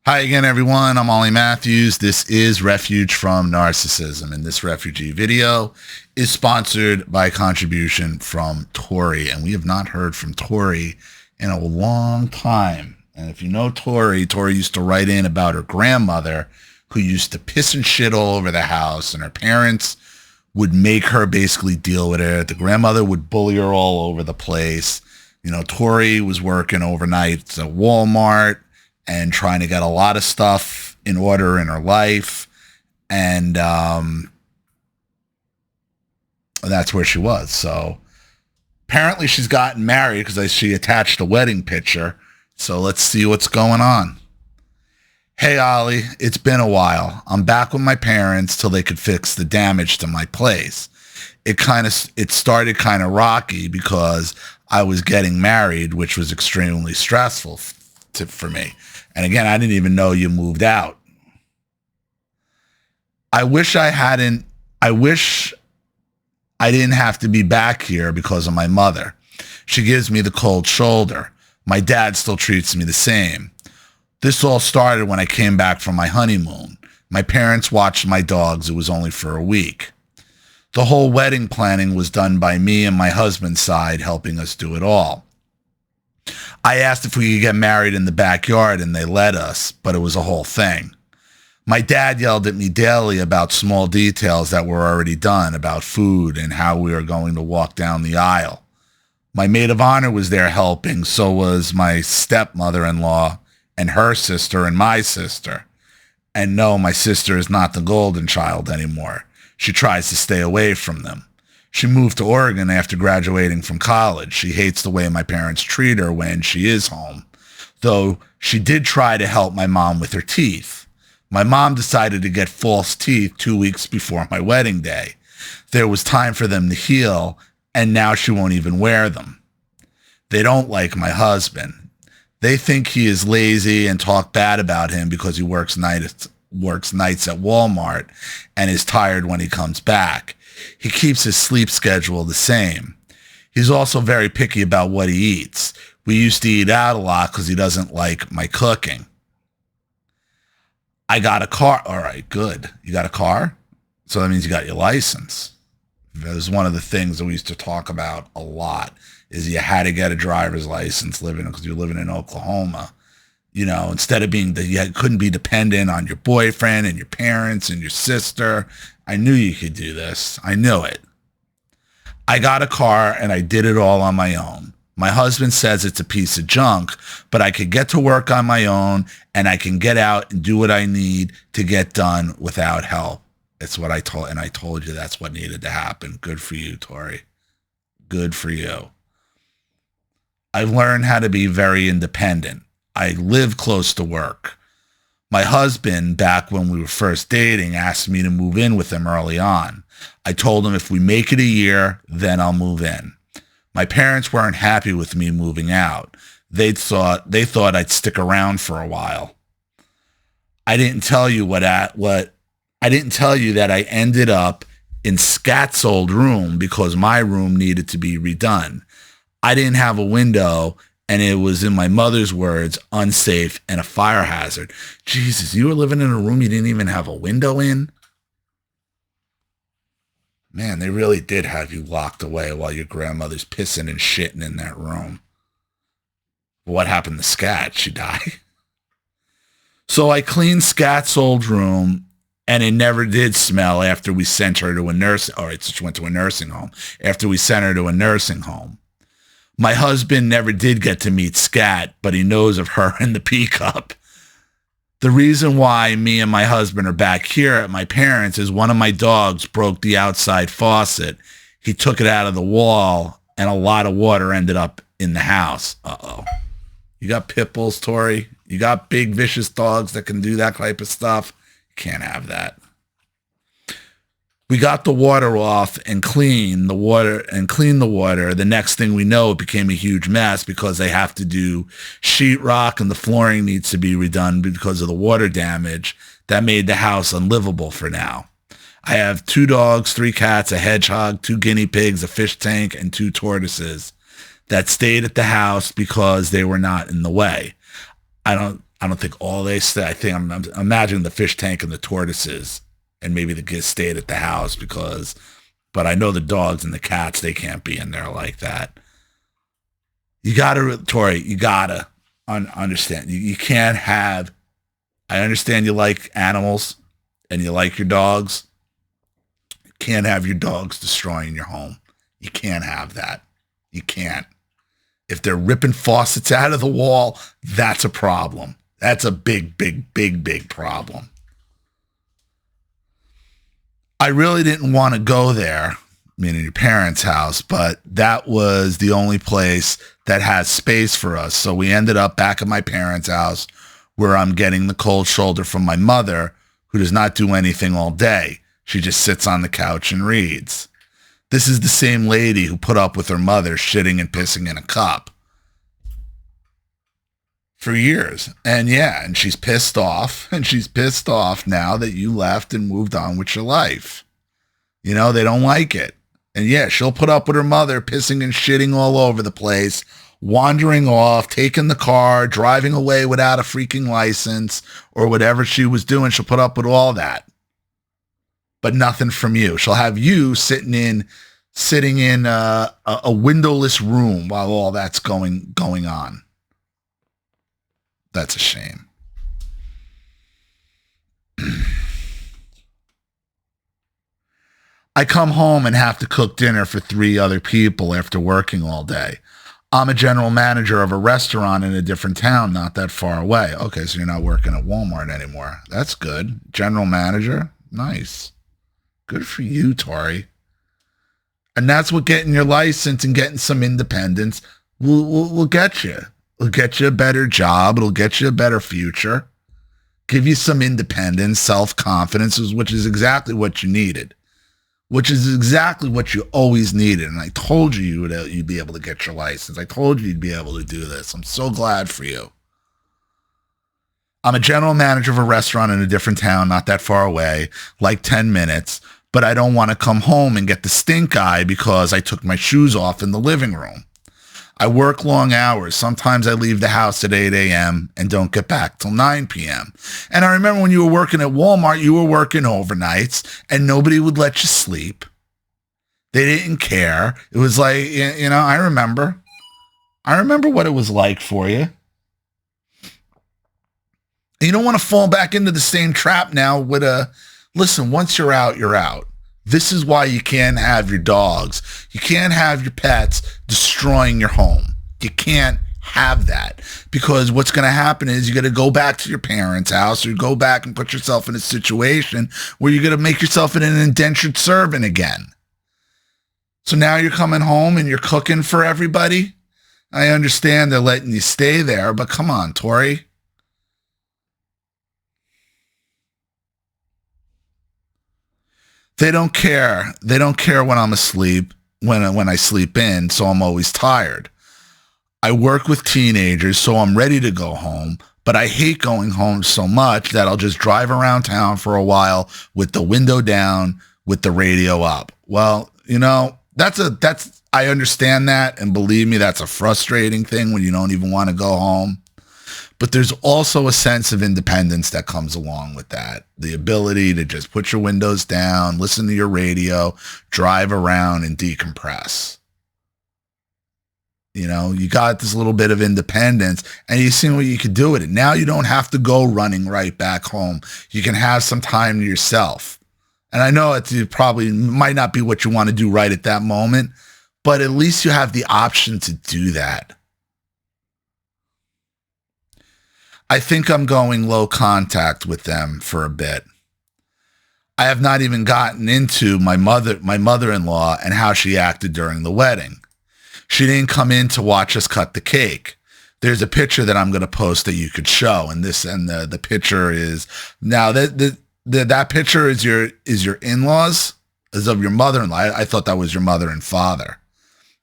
Hi again, everyone. I'm Ollie Matthews. This is Refuge from Narcissism, and this refugee video is sponsored by a contribution from Tori, and we have not heard from Tori in a long time. And if you know Tori used to write in about her grandmother who used to piss and shit all over the house, and her parents would make her basically deal with it. The grandmother would bully her all over the place. You know, Tori was working overnight at Walmart and trying to get a lot of stuff in order in her life. And that's where she was. So apparently she's gotten married because she attached a wedding picture. So let's see what's going on. Hey, Ollie, it's been a while. I'm back with my parents till they could fix the damage to my place. It started kind of rocky because I was getting married, which was extremely stressful for me. And again, I didn't even know you moved out. I wish I didn't have to be back here because of my mother. She gives me the cold shoulder. My dad still treats me the same. This all started when I came back from my honeymoon. My parents watched my dogs. It was only for a week. The whole wedding planning was done by me and my husband's side, helping us do it all. I asked if we could get married in the backyard and they let us, but it was a whole thing. My dad yelled at me daily about small details that were already done, about food and how we were going to walk down the aisle. My maid of honor was there helping, so was my stepmother-in-law and her sister and my sister. And no, my sister is not the golden child anymore. She tries to stay away from them. She moved to Oregon after graduating from college. She hates the way my parents treat her when she is home, though she did try to help my mom with her teeth. My mom decided to get false teeth 2 weeks before my wedding day. There was time for them to heal, and now she won't even wear them. They don't like my husband. They think he is lazy and talk bad about him because he works nights at Walmart and is tired when he comes back. He keeps his sleep schedule the same. He's also very picky about what he eats. We used to eat out a lot because he doesn't like my cooking. I got a car. All right, good. You got a car? So that means you got your license. That was one of the things that we used to talk about a lot, is you had to get a driver's license because you're living in Oklahoma. You know, instead of you couldn't be dependent on your boyfriend and your parents and your sister. I knew you could do this. I knew it. I got a car and I did it all on my own. My husband says it's a piece of junk, but I could get to work on my own and I can get out and do what I need to get done without help. It's what I told you that's what needed to happen. Good for you, Tori. Good for you. I've learned how to be very independent. I live close to work. My husband, back when we were first dating, asked me to move in with him early on. I told him if we make it a year, then I'll move in. My parents weren't happy with me moving out. They thought I'd stick around for a while. I didn't tell you that I ended up in Scat's old room because my room needed to be redone. I didn't have a window, and it was, in my mother's words, unsafe and a fire hazard. Jesus, you were living in a room you didn't even have a window in? Man, they really did have you locked away while your grandmother's pissing and shitting in that room. What happened to Scat? She died? So I cleaned Scat's old room, and it never did smell after we sent her to a nursing home. After we sent her to a nursing home. My husband never did get to meet Scat, but he knows of her in the P-Cup. The reason why me and my husband are back here at my parents' is one of my dogs broke the outside faucet. He took it out of the wall, and a lot of water ended up in the house. Uh-oh. You got pit bulls, Tori? You got big, vicious dogs that can do that type of stuff? You can't have that. We got the water off and cleaned the water. The next thing we know, it became a huge mess because they have to do sheetrock and the flooring needs to be redone because of the water damage that made the house unlivable for now. I have 2 dogs, 3 cats, a hedgehog, 2 guinea pigs, a fish tank, and 2 tortoises that stayed at the house because they were not in the way. I I don't think all they stay. I think I'm imagining the fish tank and the tortoises, and maybe the kids stayed at the house but I know the dogs and the cats, they can't be in there like that. Tori, you gotta understand. You can't have, I understand you like animals and you like your dogs. You can't have your dogs destroying your home. You can't have that. You can't. If they're ripping faucets out of the wall, that's a problem. That's a big, big, big, big problem. I really didn't want to go there, meaning your parents' house, but that was the only place that has space for us. So we ended up back at my parents' house where I'm getting the cold shoulder from my mother, who does not do anything all day. She just sits on the couch and reads. This is the same lady who put up with her mother shitting and pissing in a cup for years. And yeah, and she's pissed off. And she's pissed off now that you left and moved on with your life. You know, they don't like it. And yeah, she'll put up with her mother pissing and shitting all over the place, wandering off, taking the car, driving away without a freaking license or whatever she was doing. She'll put up with all that. But nothing from you. She'll have you sitting in a windowless room while all that's going on. That's a shame. I come home and have to cook dinner for 3 other people after working all day. I'm a general manager of a restaurant in a different town, not that far away. Okay, so you're not working at Walmart anymore. That's good. General manager? Nice. Good for you, Tori. And that's what getting your license and getting some independence will get you. It'll get you a better job. It'll get you a better future. Give you some independence, self-confidence, which is exactly what you needed. Which is exactly what you always needed. And I told you you'd be able to get your license. I told you you'd be able to do this. I'm so glad for you. I'm a general manager of a restaurant in a different town, not that far away, like 10 minutes. But I don't want to come home and get the stink eye because I took my shoes off in the living room. I work long hours. Sometimes I leave the house at 8 a.m. and don't get back till 9 p.m. And I remember when you were working at Walmart, you were working overnights and nobody would let you sleep. They didn't care. It was like, you know, I remember what it was like for you. You don't want to fall back into the same trap now with listen, once you're out, you're out. This is why you can't have your dogs. You can't have your pets destroying your home. You can't have that because what's going to happen is you're going to go back to your parents' house or go back and put yourself in a situation where you're going to make yourself an indentured servant again. So now you're coming home and you're cooking for everybody. I understand they're letting you stay there, but come on, Tori. They don't care. They don't care when I'm asleep, when I sleep in, so I'm always tired. I work with teenagers, so I'm ready to go home, but I hate going home so much that I'll just drive around town for a while with the window down, with the radio up. Well, you know, I understand that, and believe me, that's a frustrating thing when you don't even want to go home. But there's also a sense of independence that comes along with that. The ability to just put your windows down, listen to your radio, drive around and decompress. You know, you got this little bit of independence and you see what you could do with it. Now you don't have to go running right back home. You can have some time to yourself. And I know it probably might not be what you want to do right at that moment, but at least you have the option to do that. I think I'm going low contact with them for a bit. I have not even gotten into my mother-in-law and how she acted during the wedding. She didn't come in to watch us cut the cake. There's a picture that I'm going to post that you could show, and the picture is now that picture is your in-laws, is of your mother-in-law. I thought that was your mother and father,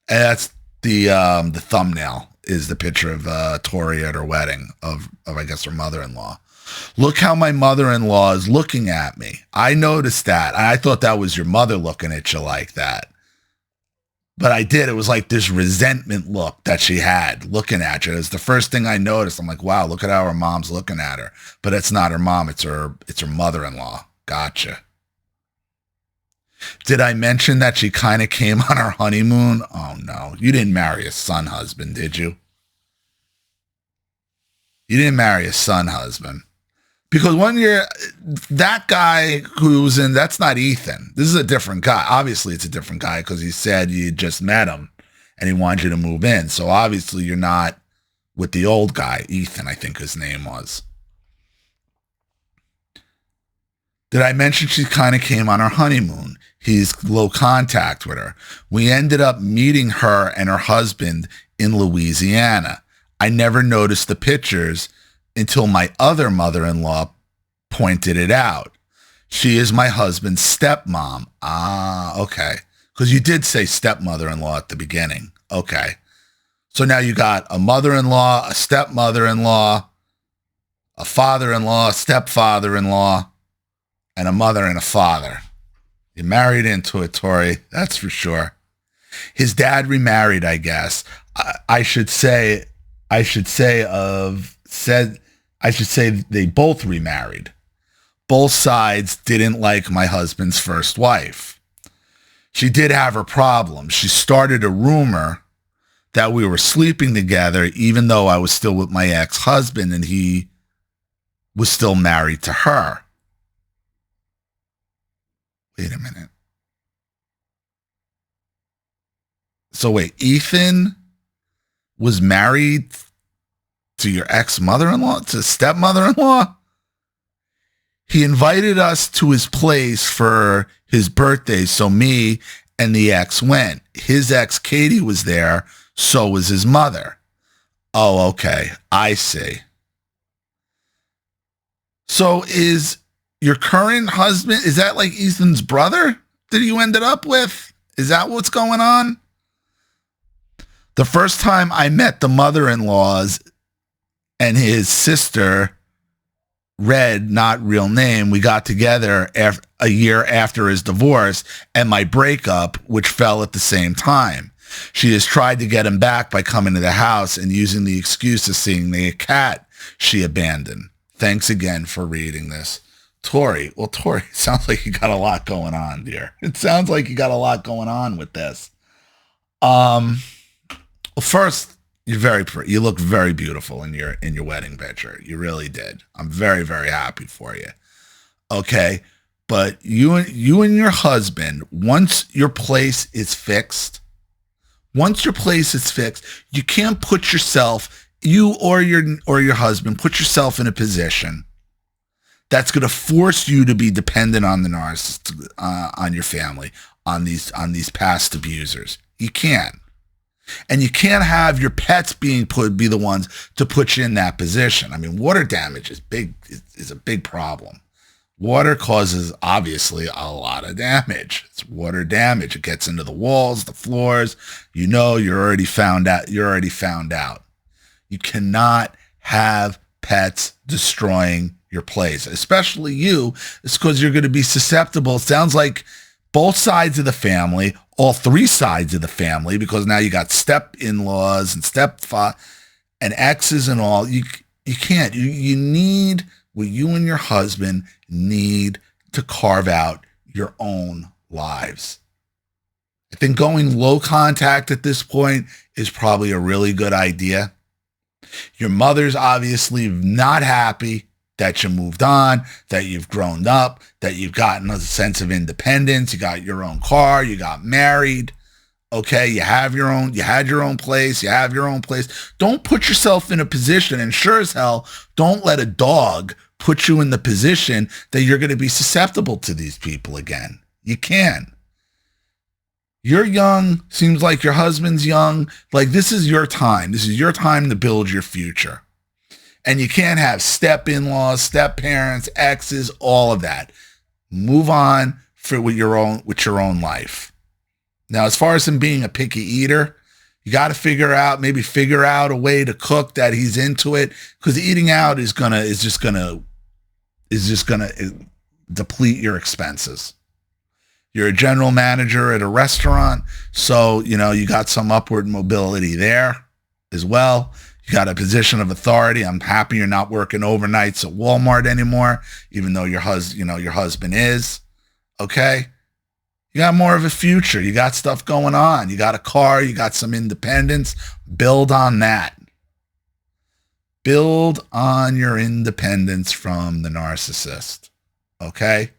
and that's the thumbnail. Is the picture of Tori at her wedding of I guess her mother-in-law. Look how my mother-in-law is looking at me. I noticed that. I thought that was your mother looking at you like that. But I did. It was like this resentment look that she had looking at you. It's the first thing I noticed. I'm like, wow, look at how her mom's looking at her. But it's not her mom. It's her mother-in-law. Gotcha. Did I mention that she kind of came on her honeymoon? Oh, no. You didn't marry a son husband, did you? You didn't marry a son husband. Because when you're that guy who's in, that's not Ethan. This is a different guy. Obviously, it's a different guy because he said you just met him and he wanted you to move in. So obviously, you're not with the old guy, Ethan, I think his name was. Did I mention she kind of came on her honeymoon? He's low contact with her. We ended up meeting her and her husband in Louisiana. I never noticed the pictures until my other mother-in-law pointed it out. She is my husband's stepmom. Ah, okay. Because you did say stepmother-in-law at the beginning. Okay. So now you got a mother-in-law, a stepmother-in-law, a father-in-law, a stepfather-in-law, and a mother and a father. You married into it, Tori. That's for sure. His dad remarried, I guess. I should say they both remarried. Both sides didn't like my husband's first wife. She did have her problems. She started a rumor that we were sleeping together, even though I was still with my ex-husband and he was still married to her. Wait a minute. So wait, Ethan was married to your ex-mother-in-law, to stepmother-in-law? He invited us to his place for his birthday, so me and the ex went. His ex, Katie, was there, so was his mother. Oh, okay. I see. So is your current husband, is that like Ethan's brother that you ended up with? Is that what's going on? The first time I met the mother-in-laws and his sister, Red, not real name, we got together a year after his divorce and my breakup, which fell at the same time. She has tried to get him back by coming to the house and using the excuse of seeing the cat she abandoned. Thanks again for reading this. Tori, it sounds like you got a lot going on, dear. It sounds like you got a lot going on with this. Well, first, you're very pretty. You look very beautiful in your wedding picture. You really did. I'm very, very happy for you. Okay, but you and your husband, once your place is fixed, you can't put yourself, you or your husband, put yourself in a position that's going to force you to be dependent on the narcissist, on your family, on these past abusers. You can't. And you can't have your pets be the ones to put you in that position. I mean, water damage is a big problem. Water causes, obviously, a lot of damage. It's water damage. It gets into the walls, the floors. You're already found out. You cannot have pets destroying your place, especially you. It's because you're going to be susceptible. It sounds like both sides of the family, all three sides of the family, because now you got step-in-laws and stepfather and exes and all. You can't. You need, what you and your husband need to carve out your own lives. I think going low contact at this point is probably a really good idea. Your mother's obviously not happy that you moved on, that you've grown up, that you've gotten a sense of independence, you got your own car, you got married, okay, you had your own place. Don't put yourself in a position, and sure as hell, don't let a dog put you in the position that you're going to be susceptible to these people again. You can't. You're young, seems like your husband's young, like this is your time. This is your time to build your future. And you can't have step-in-laws, step-parents, exes, all of that. Move on with your own life. Now, as far as him being a picky eater, you got to figure out a way to cook that he's into it, because eating out is just gonna deplete your expenses. You're a general manager at a restaurant, so, you got some upward mobility there as well. You got a position of authority. I'm happy you're not working overnights at Walmart anymore, even though your husband is. Okay? You got more of a future. You got stuff going on. You got a car. You got some independence. Build on that. Build on your independence from the narcissist. Okay?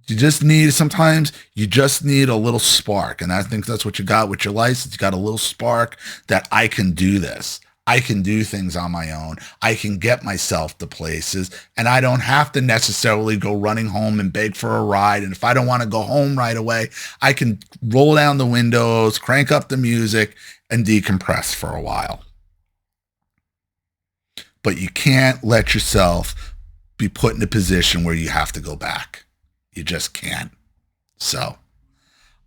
Sometimes you just need a little spark. And I think that's what you got with your license. You got a little spark that I can do this. I can do things on my own. I can get myself to places, and I don't have to necessarily go running home and beg for a ride. And if I don't want to go home right away, I can roll down the windows, crank up the music, and decompress for a while. But you can't let yourself be put in a position where you have to go back. You just can't. So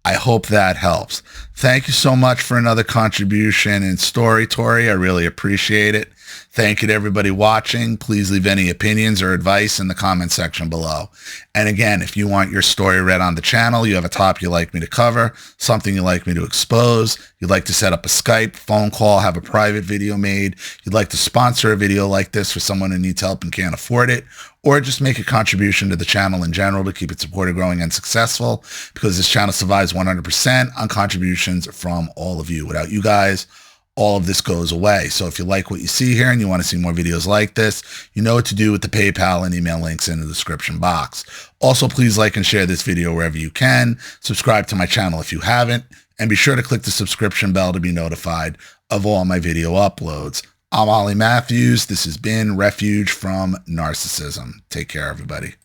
I hope that helps. Thank you so much for another contribution and story, Tori. I really appreciate it. Thank you to everybody watching. Please leave any opinions or advice in the comment section below. And again, if you want your story read on the channel, you have a topic you'd like me to cover, something you'd like me to expose, you'd like to set up a Skype, phone call, have a private video made, you'd like to sponsor a video like this for someone who needs help and can't afford it, or just make a contribution to the channel in general to keep it supported, growing, and successful, because this channel survives 100% on contributions from all of you. Without you guys, all of this goes away. So if you like what you see here and you want to see more videos like this, you know what to do with the PayPal and email links in the description box. Also, please like and share this video wherever you can. Subscribe to my channel if you haven't, and be sure to click the subscription bell to be notified of all my video uploads. I'm Ollie Matthews. This has been Refuge from Narcissism. Take care, everybody.